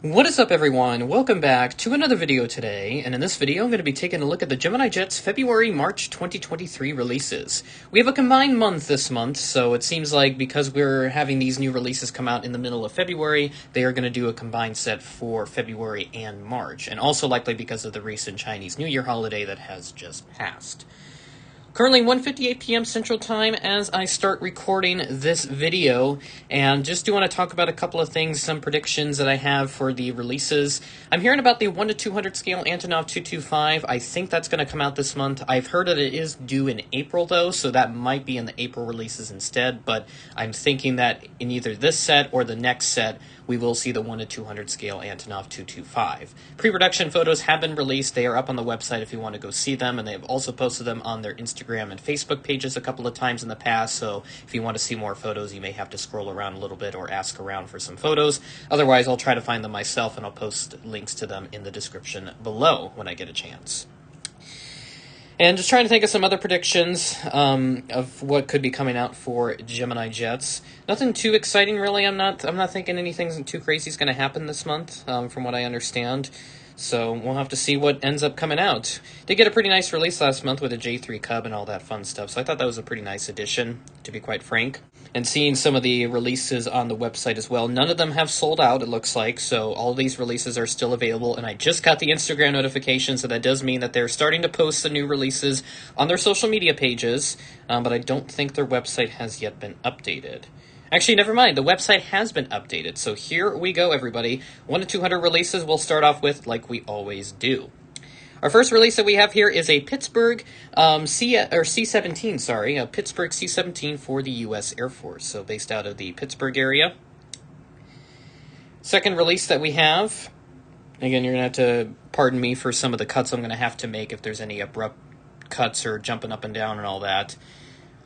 What is up, everyone? Welcome back to another video today, and in this video I'm going to be taking a look at the Gemini Jets February-March 2023 releases. We have a combined month this month, so it seems like because we're having these new releases come out in the middle of February, they are going to do a combined set for February and March, and also likely because of the recent Chinese New Year holiday that has just passed. Currently 1:58 p.m. Central Time as I start recording this video, and just do want to talk about a couple of things, some predictions that I have for the releases. I'm hearing about the 1 to 200 scale Antonov 225. I think that's going to come out this month. I've heard that it is due in April, though, so that might be in the April releases instead, but I'm thinking that in either this set or the next set, we will see the 1 to 200 scale Antonov 225. Pre-production photos have been released. They are up on the website if you want to go see them, and they have also posted them on their Instagram and Facebook pages a couple of times in the past, so if you want to see more photos, you may have to scroll around a little bit or ask around for some photos. Otherwise, I'll try to find them myself, and I'll post links to them in the description below when I get a chance. And just trying to think of some other predictions of what could be coming out for Gemini Jets. Nothing too exciting, really. I'm not thinking anything too crazy is going to happen this month, from what I understand. So we'll have to see what ends up coming out. Did get a pretty nice release last month with a J3 Cub and all that fun stuff, so I thought that was a pretty nice addition, to be quite frank. And seeing some of the releases on the website as well, none of them have sold out, it looks like, so all these releases are still available, and I just got the Instagram notification, so that does mean that they're starting to post the new releases on their social media pages, but I don't think their website has yet been updated. Actually, never mind. The website has been updated. So here we go, everybody. 1 to 200 releases we'll start off with like we always do. Our first release that we have here is a Pittsburgh C-17, a Pittsburgh C-17 for the U.S. Air Force, so based out of the Pittsburgh area. Second release that we have, again, you're going to have to pardon me for some of the cuts I'm going to have to make if there's any abrupt cuts or jumping up and down and all that.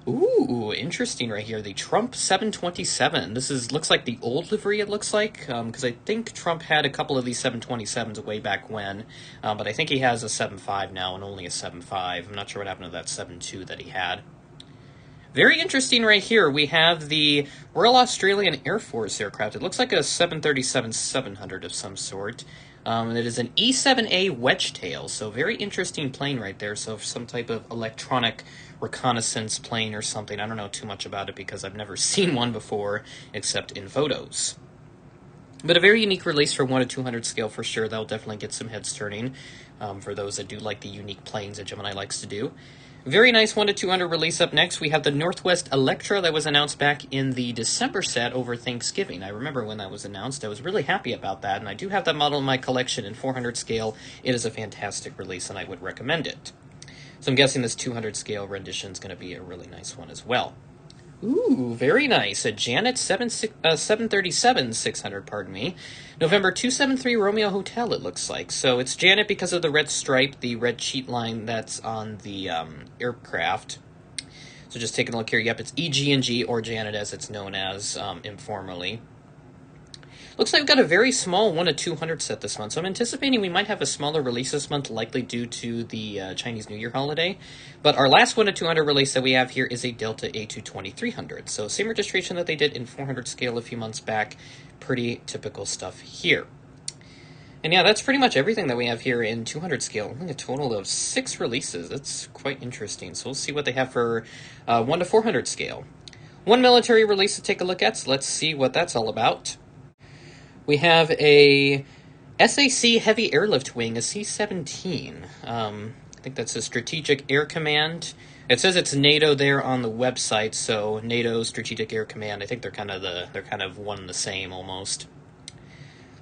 Ooh, interesting right here. The Trump 727. This looks like the old livery, it looks like, because I think Trump had a couple of these 727s way back when, but I think he has a 7.5 now and only a 7.5. I'm not sure what happened to that 7.2 that he had. Very interesting right here. We have the Royal Australian Air Force aircraft. It looks like a 737-700 of some sort. It is an E-7A wedge tail, so very interesting plane right there. So some type of electronic reconnaissance plane or something. I don't know too much about it because I've never seen one before except in photos. But a very unique release for 1 to 200 scale for sure. That'll definitely get some heads turning for those that do like the unique planes that Gemini likes to do. Very nice 1 to 200 release up next. We have the Northwest Electra that was announced back in the December set over Thanksgiving. I remember when that was announced. I was really happy about that, and I do have that model in my collection in 400 scale. It is a fantastic release, and I would recommend it. So I'm guessing this 200 scale rendition is going to be a really nice one as well. Ooh, very nice. A Janet 737-600, pardon me. November 273 Romeo Hotel, it looks like. So it's Janet because of the red stripe, the red cheat line that's on the aircraft. So just taking a look here. Yep, it's EG&G, or Janet as it's known as informally. Looks like we've got a very small 1 to 200 set this month, so I'm anticipating we might have a smaller release this month, likely due to the Chinese New Year holiday. But our last 1 to 200 release that we have here is a Delta A220-300, so same registration that they did in 400 scale a few months back. Pretty typical stuff here. And yeah, that's pretty much everything that we have here in 200 scale. Only a total of 6 releases. That's quite interesting, so we'll see what they have for 1 to 400 scale. One military release to take a look at, so let's see what that's all about. We have a SAC Heavy Airlift Wing, a C-17. I think that's a Strategic Air Command. It says it's NATO there on the website, so NATO Strategic Air Command. I think they're kind of one and the same almost.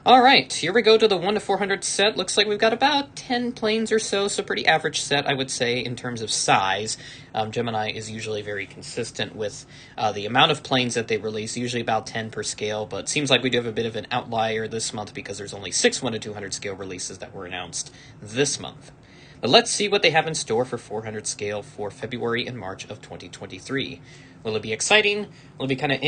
All right, here we go to the 1 to 400 set. Looks like we've got about 10 planes or so pretty average set, I would say, in terms of size. Gemini is usually very consistent with the amount of planes that they release, usually about 10 per scale, but seems like we do have a bit of an outlier this month because there's only 6 1 to 200 scale releases that were announced this month. But let's see what they have in store for 400 scale for February and March of 2023. Will it be exciting? Will it be kind of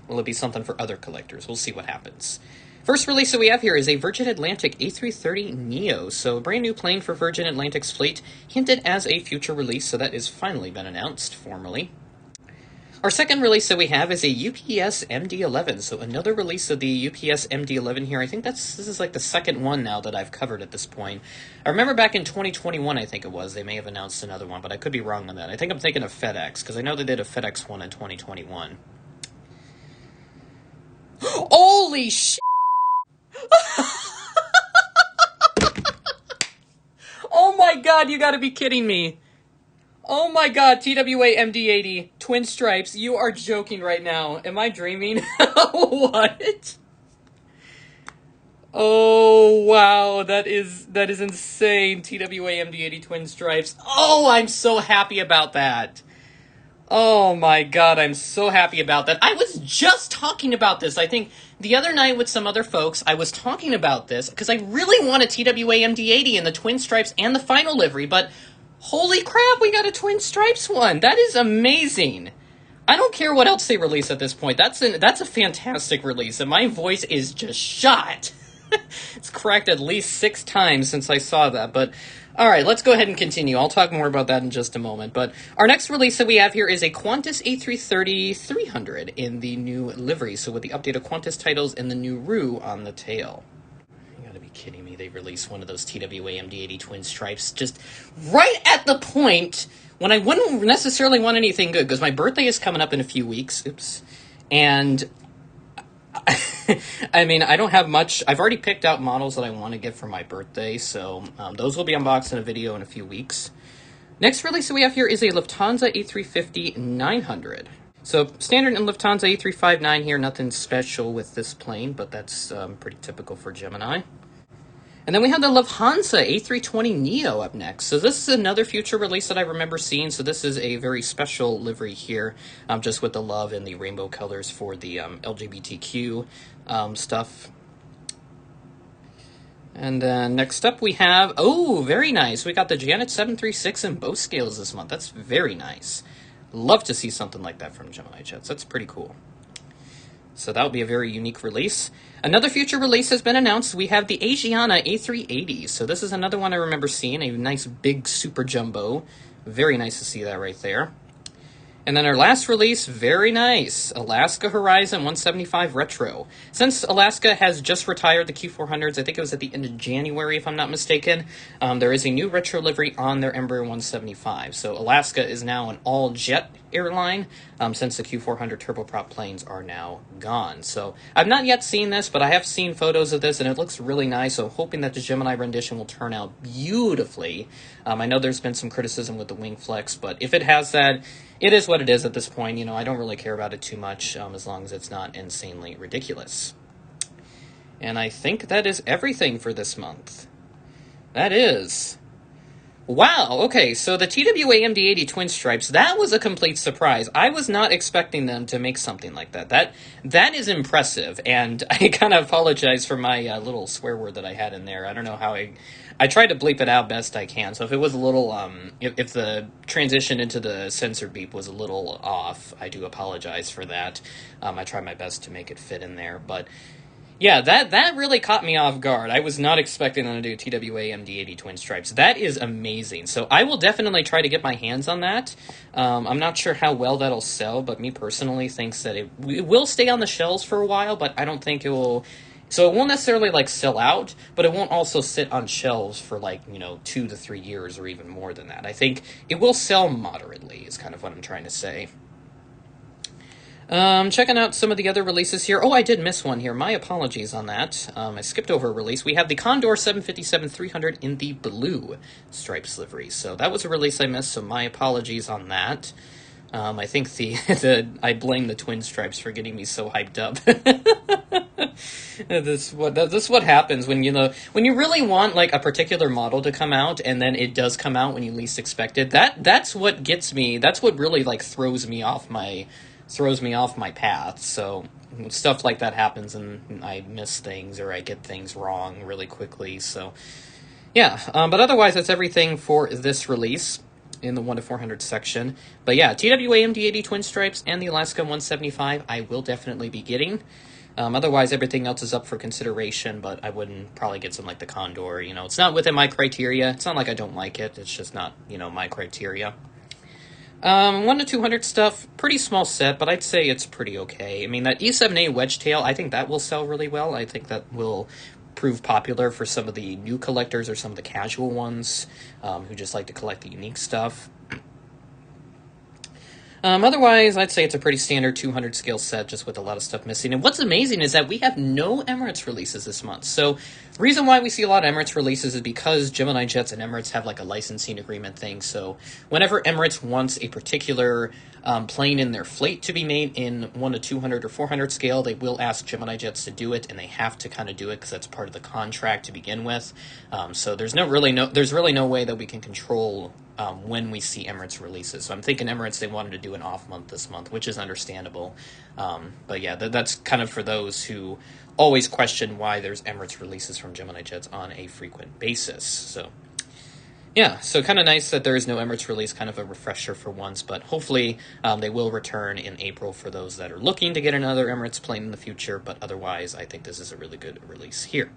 Will it be something for other collectors? We'll see what happens. First release that we have here is a Virgin Atlantic A330neo, so a brand new plane for Virgin Atlantic's fleet, hinted as a future release, so that has finally been announced formally. Our second release that we have is a UPS MD11, so another release of the UPS MD11 here. I think this is like the second one now that I've covered at this point. I remember back in 2021, I think it was, they may have announced another one, but I could be wrong on that. I think I'm thinking of FedEx, because I know they did a FedEx one in 2021. Holy shit! Oh my god, you gotta be kidding me! Oh my god, TWA MD80, Twin Stripes, you are joking right now. Am I dreaming? What? Oh, wow, that is insane. TWA MD80 Twin Stripes. Oh, I'm so happy about that. Oh my god, I'm so happy about that. I was just talking about this, I think, the other night with some other folks. I was talking about this, because I really want a TWA MD80 in the Twin Stripes and the final livery, but holy crap, we got a Twin Stripes one. That is amazing. I don't care what else they release at this point. That's a fantastic release, and my voice is just shot. It's cracked at least 6 times since I saw that, but all right, let's go ahead and continue. I'll talk more about that in just a moment, but our next release that we have here is a Qantas A330-300 in the new livery, so with the updated Qantas titles and the new Roo on the tail. Kidding me, they released one of those TWA MD80 Twin Stripes just right at the point when I wouldn't necessarily want anything good, because my birthday is coming up in a few weeks. Oops. And I mean, I don't have much. I've already picked out models that I want to get for my birthday, so those will be unboxed in a video in a few weeks. Next release that we have here is a Lufthansa A350-900. So, standard in Lufthansa A359 here, nothing special with this plane, but that's pretty typical for Gemini. And then we have the Lufthansa A320neo up next. So this is another future release that I remember seeing. So this is a very special livery here, just with the love and the rainbow colors for the LGBTQ stuff. And then next up we have, oh, very nice. We got the Janet 736 in both scales this month. That's very nice. Love to see something like that from Gemini Jets. That's pretty cool. So that would be a very unique release. Another future release has been announced. We have the Asiana A380. So this is another one I remember seeing. A nice big super jumbo. Very nice to see that right there. And then our last release, very nice, Alaska Horizon 175 Retro. Since Alaska has just retired the Q400s, I think it was at the end of January, if I'm not mistaken, there is a new retro livery on their Embraer 175. So Alaska is now an all-jet airline, since the Q400 turboprop planes are now gone. So I've not yet seen this, but I have seen photos of this, and it looks really nice, so hoping that the Gemini rendition will turn out beautifully. I know there's been some criticism with the wing flex, but if it has that, it is what it is at this point. You know, I don't really care about it too much, as long as it's not insanely ridiculous. And I think that is everything for this month. That is. Wow, okay, so the TWA MD80 Twin Stripes, that was a complete surprise. I was not expecting them to make something like that. That is impressive, and I kind of apologize for my little swear word that I had in there. I don't know how I tried to bleep it out best I can, so if it was a little, if the transition into the censor beep was a little off, I do apologize for that. I tried my best to make it fit in there, but yeah, that really caught me off guard. I was not expecting them to do TWA MD80 Twin Stripes. That is amazing. So I will definitely try to get my hands on that. I'm not sure how well that'll sell, but me personally thinks that it will stay on the shelves for a while, but I don't think it will. So it won't necessarily like sell out, but it won't also sit on shelves for 2 to 3 years or even more than that. I think it will sell moderately is kind of what I'm trying to say. Checking out some of the other releases here. Oh, I did miss one here. My apologies on that. I skipped over a release. We have the Condor 757-300 in the blue stripes livery. So that was a release I missed, so my apologies on that. I think I blame the Twin Stripes for getting me so hyped up. This is what happens when when you really want a particular model to come out and then it does come out when you least expect it. That's what gets me. That's what really throws me off my path. So stuff like that happens and I miss things or I get things wrong really quickly. So yeah, but otherwise that's everything for this release in the 1 to 400 section. But yeah, TWA MD80 Twin Stripes and the Alaska 175 I will definitely be getting. Otherwise, everything else is up for consideration, but I wouldn't probably get something like the Condor. It's not within my criteria. It's not like I don't like it. It's just not, my criteria. 1 to 200 stuff, pretty small set, but I'd say it's pretty okay. I mean, that E7A wedge tail, I think that will sell really well. I think that will prove popular for some of the new collectors or some of the casual ones who just like to collect the unique stuff. Otherwise, I'd say it's a pretty standard 200 scale set, just with a lot of stuff missing. And what's amazing is that we have no Emirates releases this month. So, the reason why we see a lot of Emirates releases is because Gemini Jets and Emirates have like a licensing agreement thing. So, whenever Emirates wants a particular plane in their fleet to be made in 1 to 200 or 400 scale, they will ask Gemini Jets to do it, and they have to kind of do it because that's part of the contract to begin with. So, there's really no way that we can control when we see Emirates releases. So I'm thinking Emirates, they wanted to do an off month this month, which is understandable. But yeah, that's kind of for those who always question why there's Emirates releases from Gemini Jets on a frequent basis. So yeah, so kind of nice that there is no Emirates release, kind of a refresher for once, but hopefully they will return in April for those that are looking to get another Emirates plane in the future, but otherwise I think this is a really good release here.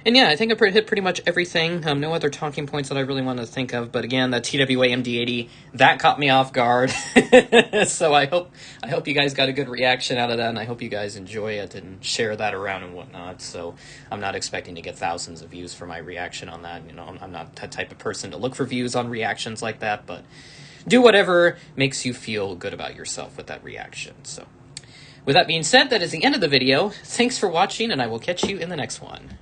And yeah, I think I hit pretty much everything. No other talking points that I really wanted to think of. But again, that TWA MD80, that caught me off guard. So I hope you guys got a good reaction out of that, and I hope you guys enjoy it and share that around and whatnot. So I'm not expecting to get thousands of views for my reaction on that. You know, I'm not that type of person to look for views on reactions like that. But do whatever makes you feel good about yourself with that reaction. So with that being said, that is the end of the video. Thanks for watching, and I will catch you in the next one.